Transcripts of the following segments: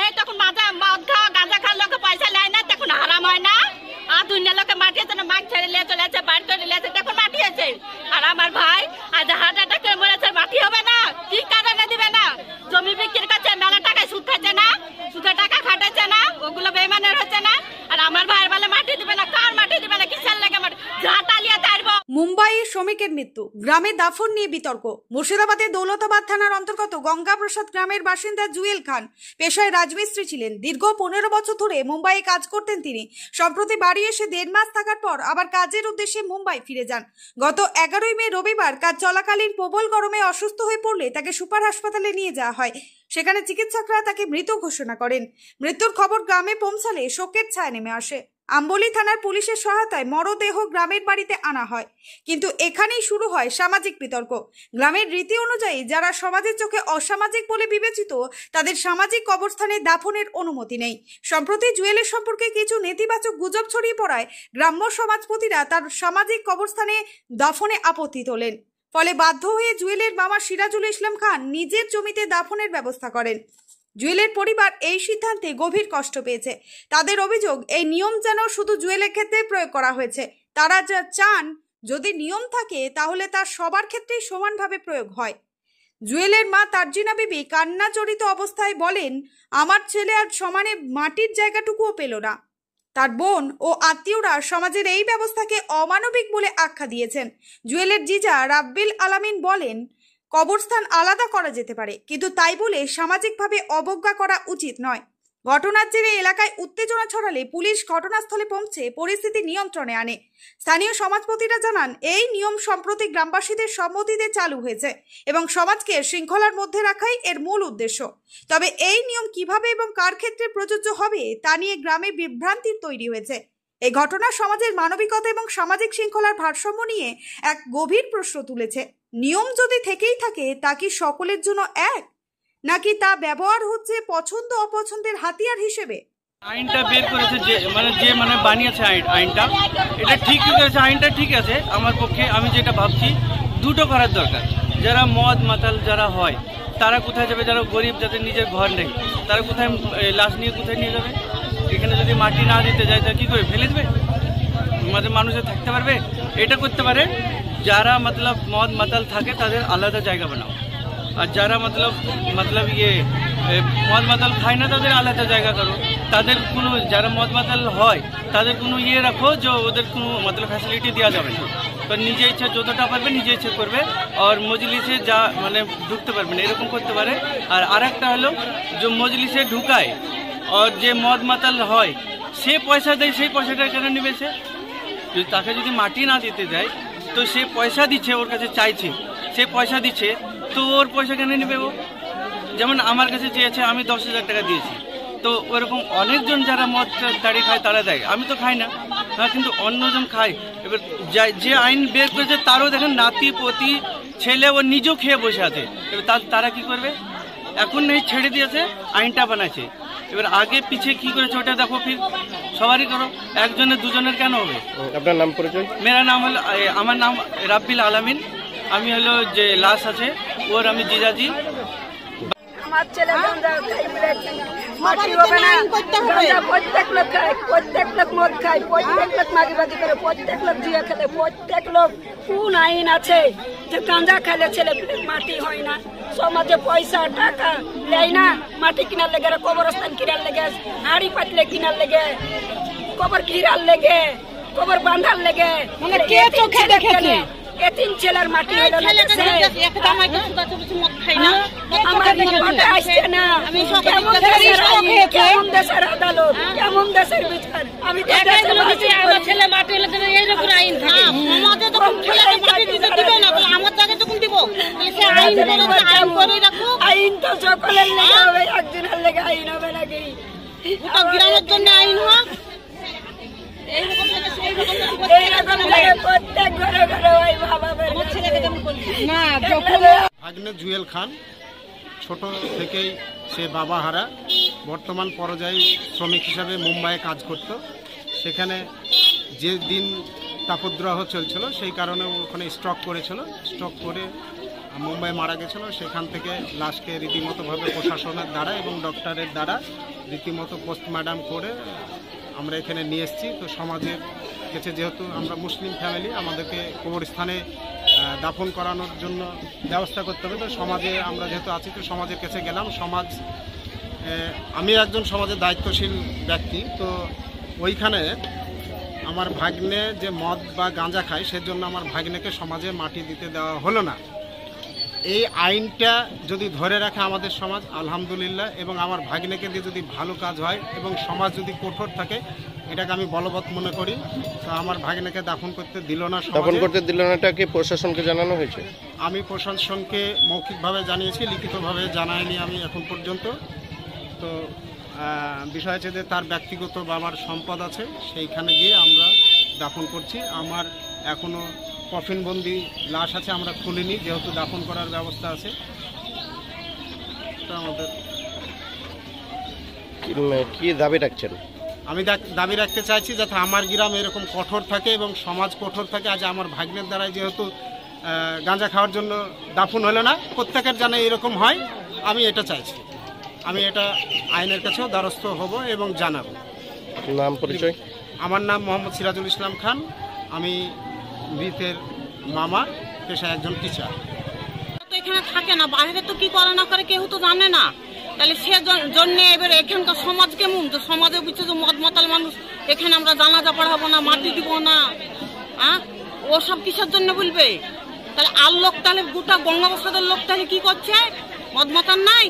নেই তখন মদ খাওয়া গাঁজা খাওয়ার লোকে পয়সা নেয় না, তখন হারাম হয় না। আর দুনিয়া লোকে মাটি আছে না, মাছ ছেড়ে নিয়ে চলে আছে, বাড়ি করে নিয়ে আছে, তখন মাটি আছে। আর আমার ভাই আজ হার্ট অ্যাটাক করে মরেছে, মাটি হবে না? কি কারণে দিবে না? জমি বিক্রি করছে, মেলা টাকায় সুদ খাচ্ছে না, সুদের টাকা খাটাচ্ছে না, ওগুলো বেমানের হচ্ছে না। আর আমার ভাইয়ের বলে মাটি দিবে না, কার মাটি দিবে না, কিসের লেগে মাটি? যা তালিয়ে তারবো। মুম্বাইয়ে শ্রমিকের মৃত্যু, গ্রামে দাফন নিয়ে বিতর্ক। মুর্শিদাবাদের দৌলতাবাদ থানার অন্তর্গত গঙ্গাপ্রসাদ গ্রামের বাসিন্দা জুয়েল খান পেশায় রাজমিস্ত্রি ছিলেন। দীর্ঘ 15 বছর ধরে মুম্বাইয়ে কাজ করতেন তিনি। সম্প্রতি বাড়ি এসে 1.5 মাস থাকার পর আবার কাজের উদ্দেশ্যে মুম্বাই ফিরে যান। গত 11 মে রবিবার কাজ চলাকালীন প্রবল গরমে অসুস্থ হয়ে পড়লে তাকে সুপার হাসপাতালে নিয়ে যাওয়া হয়। সেখানে চিকিৎসকরা তাকে মৃত ঘোষণা করেন। মৃত্যুর খবর গ্রামে পৌঁছালে শোকের ছায়া নেমে আসে। আম্বলি থানার পুলিশের সহায়তায় মরদেহ গ্রামের বাড়িতে আনা হয়। কিন্তু এখানেই শুরু হয় সামাজিক বিতর্ক। গ্রামের রীতি অনুযায়ী যারা সমাজের চোখে অসামাজিক বলে বিবেচিত তাদের সামাজিক কবরস্থানে দাফনের অনুমতি নেই। সম্প্রতি জুয়েলের সম্পর্কে কিছু নেতিবাচক গুজব ছড়িয়ে পড়ায় গ্রাম্য সমাজপতিরা তার সামাজিক কবরস্থানে দাফনে আপত্তি তোলেন। ফলে বাধ্য হয়ে জুয়েলের মামা সিরাজুল ইসলাম খান নিজের জমিতে দাফনের ব্যবস্থা করেন। জুয়েলের পরিবার এই সিদ্ধান্তে গভীর কষ্ট পেয়েছে। তাদের অভিযোগ, এই নিয়ম যেন শুধু জুয়েলের ক্ষেত্রে প্রয়োগ করা হয়েছে। তারা যা চান, যদি নিয়ম থাকে তাহলে তা সবার ক্ষেত্রেই সমানভাবে প্রয়োগ হয়। জুয়েলের মা তারজিনা বিবি কান্না জড়িত অবস্থায় বলেন, আমার ছেলে আর সমানে মাটির জায়গাটুকুও পেল না। তার বোন ও আত্মীয়রা সমাজের এই ব্যবস্থাকে অমানবিক বলে আখ্যা দিয়েছেন। জুয়েলের জিজা রাব্বিল আলামিন বলেন, কবরস্থান আলাদা করা যেতে পারে, কিন্তু তাই বলে সামাজিকভাবে অবজ্ঞা করা উচিত নয়। ঘটনার জেরে এলাকায় উত্তেজনা ছড়ালে পুলিশ ঘটনাস্থলে পৌঁছে পরিস্থিতি নিয়ন্ত্রণে আনে। স্থানীয় সমাজপতিরা জানান, এই নিয়ম সম্প্রতি গ্রামবাসীদের সম্মতিতে চালু হয়েছে এবং সমাজকে শৃঙ্খলার মধ্যে রাখাই এর মূল উদ্দেশ্য। তবে এই নিয়ম কিভাবে এবং কার ক্ষেত্রে প্রযোজ্য হবে তা নিয়ে গ্রামে বিভ্রান্তি তৈরি হয়েছে। এই ঘটনা সমাজের মানবিকতা এবং সামাজিক শৃঙ্খলার ভারসাম্য নিয়ে এক গভীর প্রশ্ন তুলেছে। নিয়ম যদি থেকেই থাকে তা কি সকলের জন্য এক, নাকি তা ব্যবহার হচ্ছে পছন্দ অপছন্দের হাতিয়ার হিসেবে? আইনটা বের করেছে যে বানিয়েছে আইনটা, এটা ঠিক করেছে। আইনটা ঠিক আছে আমার পক্ষে। আমি যেটা ভাবছি, দুটো করার দরকার। যারা মদ মাতাল যারা হয় তারা কোথায় যাবে? যারা গরিব, যাদের নিজের ঘর নেই, তারা কোথায় লাশ নিয়ে কোথায় নিয়ে যাবে? এখানে যদি মাটি না দিতে যায় তাহলে কী করে ফেলে দেবে? মানুষে থাকতে পারবে? এটা করতে পারে যারা মদ মাতাল থাকে তাদের আলাদা জায়গা বানাও, আর যারা মদ মাতাল খায় না তাদের আলাদা জায়গা করো। তাদের কোনো, যারা মদ মাতাল হয় তাদের কোনো রাখো যে ওদের কোনো ফ্যাসিলিটি দেওয়া যাবে না। তো নিজে ইচ্ছা যতটা পারবে নিজে ইচ্ছে করবে, আর মজলিসে যা ঢুকতে পারবে না, এরকম করতে পারে। আর আরেকটা হলো যে মজলিসে ঢুকায় আর যে মদ মাতাল হয় সে পয়সা দেয়, সেই পয়সাটা কেন নেবে? সে তাকে যদি মাটি না দিতে দেয় তো সে পয়সা দিচ্ছে, ওর কাছে চাইছে, সে পয়সা দিচ্ছে, তো ওর পয়সা কেন নেবে ও? যেমন আমার কাছে চেয়েছে, আমি 10,000 টাকা দিয়েছি, তো ওরকম অনেকজন যারা মদ দাড়ি খায় তারা দেয়, আমি তো খাই না, কিন্তু অন্যজন খায়। এবার যে আইন বের করেছে তারও দেখেন নাতি পতি ছেলে ও নিজেও খেয়ে বসে আছে। এবার তারা কি করবে? এখন নেই, ছেড়ে দিয়েছে, আইনটা বানাচ্ছে। এবার আগে পিছিয়ে কি করেছে ওটা দেখো, ফির সবারই করো, একজনের দুজনের কেন হবে? আপনার নাম পরিচয়? মেরা নাম হলো, আমার নাম রাব্বিল আলামিন, আমি হলো যে লাশ আছে ওর, আমি জিজাজি। আমার ছেলে মাটি হবে না, প্রত্যেক লোক খায়, প্রত্যেক লোক মদ খায়, প্রত্যেক লোক মাগিবাজি করে, প্রত্যেক লোক জুয়া খেলে, প্রত্যেক লোক। কোন আইন আছে যে গাঁজা খাইলে ছেলে মাটি হয় না? সমাজে পয়সা টাকা দেয় না, মাটি কিনার লেগে, কবরস্থান কিনার লেগে, হাড়ি পাতলে কিনার লেগে, কবর ঘিরার লেগে, কবর বাঁধার লেগে, কে চোখে দেখেছে? এতিম ছেলের মাটি হইল না, কেমন দেশের আদালত, কেমন দেশের বিচার? আমি ছেলে মাটি হলে আইন আইন তো সকলের লেগে হবে, একজনের লেগে আইন হবে নাকি? গ্রামের জন্য আইন হোক, ভাগ্নে জুয়েল খান ছোট থেকেই সে বাবা হারা, বর্তমান পর্যায়ে শ্রমিক হিসাবে মুম্বাইয়ে কাজ করত। সেখানে যে দিন তাপদ্রহ চলছিল সেই কারণে ওখানে স্ট্রোক করেছিল। স্ট্রোক করে মুম্বাই মারা গেছিল, সেখান থেকে লাশকে রীতিমতোভাবে প্রশাসনের দ্বারা এবং ডক্টরের দ্বারা রীতিমতো পোস্টমর্টম করে আমরা এখানে নিয়ে এসেছি। তো সমাজের কাছে যেহেতু আমরা মুসলিম ফ্যামিলি, আমাদেরকে কবরস্থানে দাফন করানোর জন্য ব্যবস্থা করতে হবে। তো সমাজে আমরা যেহেতু আছি, তো সমাজের কাছে গেলাম। সমাজ, আমি একজন সমাজের দায়িত্বশীল ব্যক্তি, তো ওইখানে আমার ভাগ্নে যে মদ বা গাঁজা খায়, সেজন্য আমার ভাগ্নেকে সমাজে মাটি দিতে দেওয়া হলো না। এই আইনটা যদি ধরে রাখে আমাদের সমাজ, আলহামদুলিল্লাহ, এবং আমার ভাগ্নেকে দিয়ে যদি ভালো কাজ হয় এবং সমাজ যদি কঠোর থাকে, এটাকে আমি বলবৎ মনে করি। তো আমার ভাগ্নেকে দাফন করতে দিল না, দাফন করতে দিল না, এটাকে প্রশাসনকে জানানো হয়েছে? আমি প্রশাসনকে মৌখিকভাবে জানিয়েছি, লিখিতভাবে জানাইনি আমি এখন পর্যন্ত। তো বিষয় হচ্ছে যে তার ব্যক্তিগত বাবার সম্পদ আছে, সেইখানে গিয়ে আমরা দাফন করছি। আমার এখনও কফিনবন্দি লাশ আছে, আমরা খুলিনি, যেহেতু দাফন করার ব্যবস্থা আছে। তো আমাদের কি দাবি রাখছেন? আমি দাবি রাখতে চাইছি যাতে আমার গ্রাম এরকম কঠোর থাকে এবং সমাজ কঠোর থাকে। আজ আমার ভাগ্নের দ্বারাই যেহেতু গাঁজা খাওয়ার জন্য দাফন হলো না, প্রত্যেকের যেন এরকম হয়, আমি এটা চাইছি। আমি এটা আইনের কাছেও দ্বারস্থ হব এবং জানাবো। নাম, পরিচয়? আমার নাম মোহাম্মদ সিরাজুল ইসলাম খান, আমি মৃতের মামা, পেশায় একজন টিচার। তো এখানে থাকে না, বাইরে তো কি করে না করে কেউ তো জানে না। তাহলে সে জন্য এবার এখানকার সমাজ কেমন, যে সমাজের পিছনে মদ মাতাল মানুষ, এখানে আমরা জানাজা পড়াবো না, মাটি দিব না, ও সব কিসের জন্য বলবে? তাহলে আর লোক, তাহলে গোটা বঙ্গোপসাগরের লোক তাহলে কি করছে? মদ মাতাল নাই,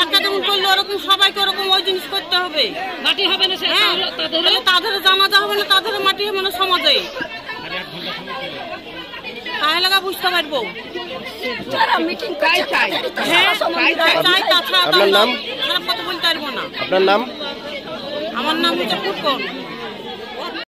একা যেমন করলে ওরকম সবাইকে ওরকম ওই জিনিস করতে হবে। মাটি হবে না, তাদের জানাজা হবে না, তাদের মাটি হবে না সমাজে, তাহলে বুঝতে পারবো। আপনার নাম? কথা বলতে পারবো না। আপনার নাম? আমার নাম হচ্ছে ফুটবল।